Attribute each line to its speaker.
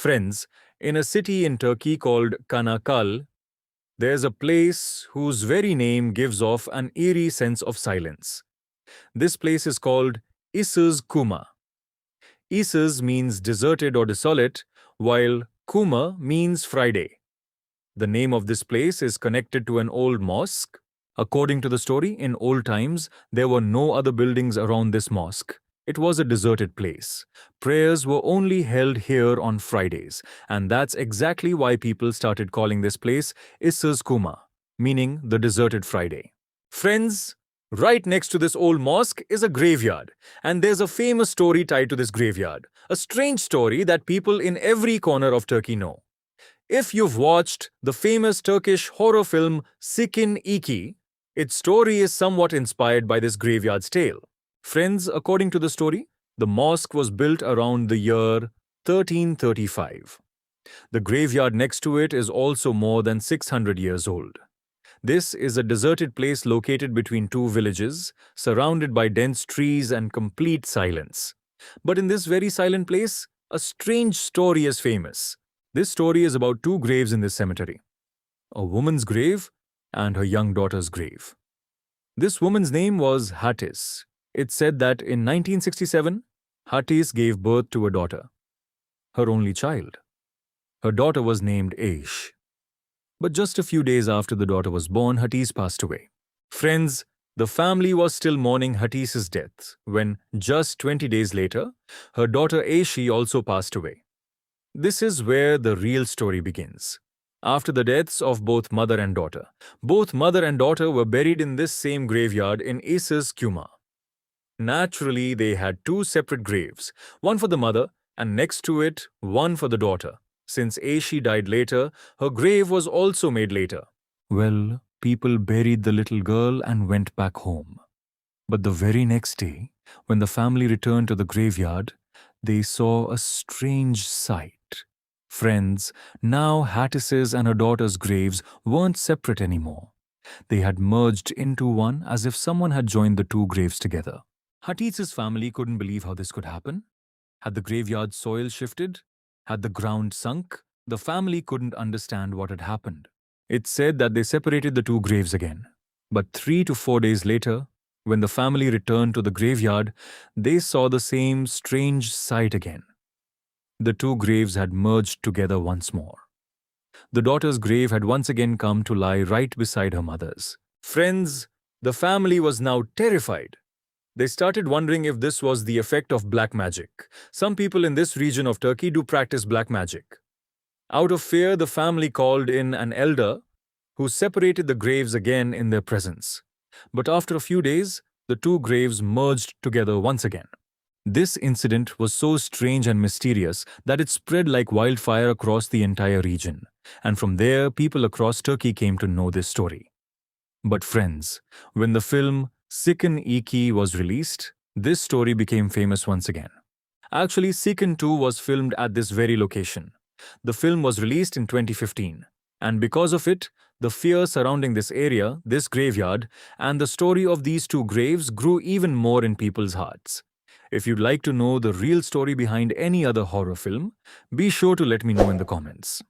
Speaker 1: Friends, in a city in Turkey called Kanakale, there's a place whose very name gives off an eerie sense of silence. This place is called Issız Cuma. Issız means deserted or desolate, while Cuma means Friday. The name of this place is connected to an old mosque. According to the story, in old times, there were no other buildings around this mosque. It was a deserted place. Prayers were only held here on Fridays, and that's exactly why people started calling this place Issız Cuma, meaning the deserted Friday. Friends, right next to this old mosque is a graveyard, and there's a famous story tied to this graveyard, a strange story that people in every corner of Turkey know. If you've watched the famous Turkish horror film Siccin, its story is somewhat inspired by this graveyard's tale. Friends, according to the story, the mosque was built around the year 1335. The graveyard next to it is also more than 600 years old. This is a deserted place located between two villages, surrounded by dense trees and complete silence. But in this very silent place, a strange story is famous. This story is about two graves in this cemetery. A woman's grave and her young daughter's grave. This woman's name was Hatice. It's said that in 1967, Hatice gave birth to a daughter, her only child. Her daughter was named Ayşe. But just a few days after the daughter was born, Hatice passed away. Friends, the family was still mourning Hatice's death when, just 20 days later, her daughter Ayşe also passed away. This is where the real story begins. After the deaths of both mother and daughter were buried in this same graveyard in Issız Cuma. Naturally, they had two separate graves, one for the mother and next to it, one for the daughter. Since Ayşe died later, her grave was also made later. Well, people buried the little girl and went back home. But the very next day, when the family returned to the graveyard, they saw a strange sight. Friends, now Hatice's and her daughter's graves weren't separate anymore. They had merged into one as if someone had joined the two graves together. Hatice's family couldn't believe how this could happen. Had the graveyard soil shifted? Had the ground sunk? The family couldn't understand what had happened. It's said that they separated the two graves again. But 3 to 4 days later, when the family returned to the graveyard, they saw the same strange sight again. The two graves had merged together once more. The daughter's grave had once again come to lie right beside her mother's. Friends, the family was now terrified. They started wondering if this was the effect of black magic. Some people in this region of Turkey do practice black magic. Out of fear, the family called in an elder who separated the graves again in their presence. But after a few days, the two graves merged together once again. This incident was so strange and mysterious that it spread like wildfire across the entire region. And from there, people across Turkey came to know this story. But friends, when the film Siccin was released, this story became famous once again. Actually, Siccin 2 was filmed at this very location. The film was released in 2015, and because of it, the fear surrounding this area, this graveyard, and the story of these two graves grew even more in people's hearts. If you'd like to know the real story behind any other horror film, be sure to let me know in the comments.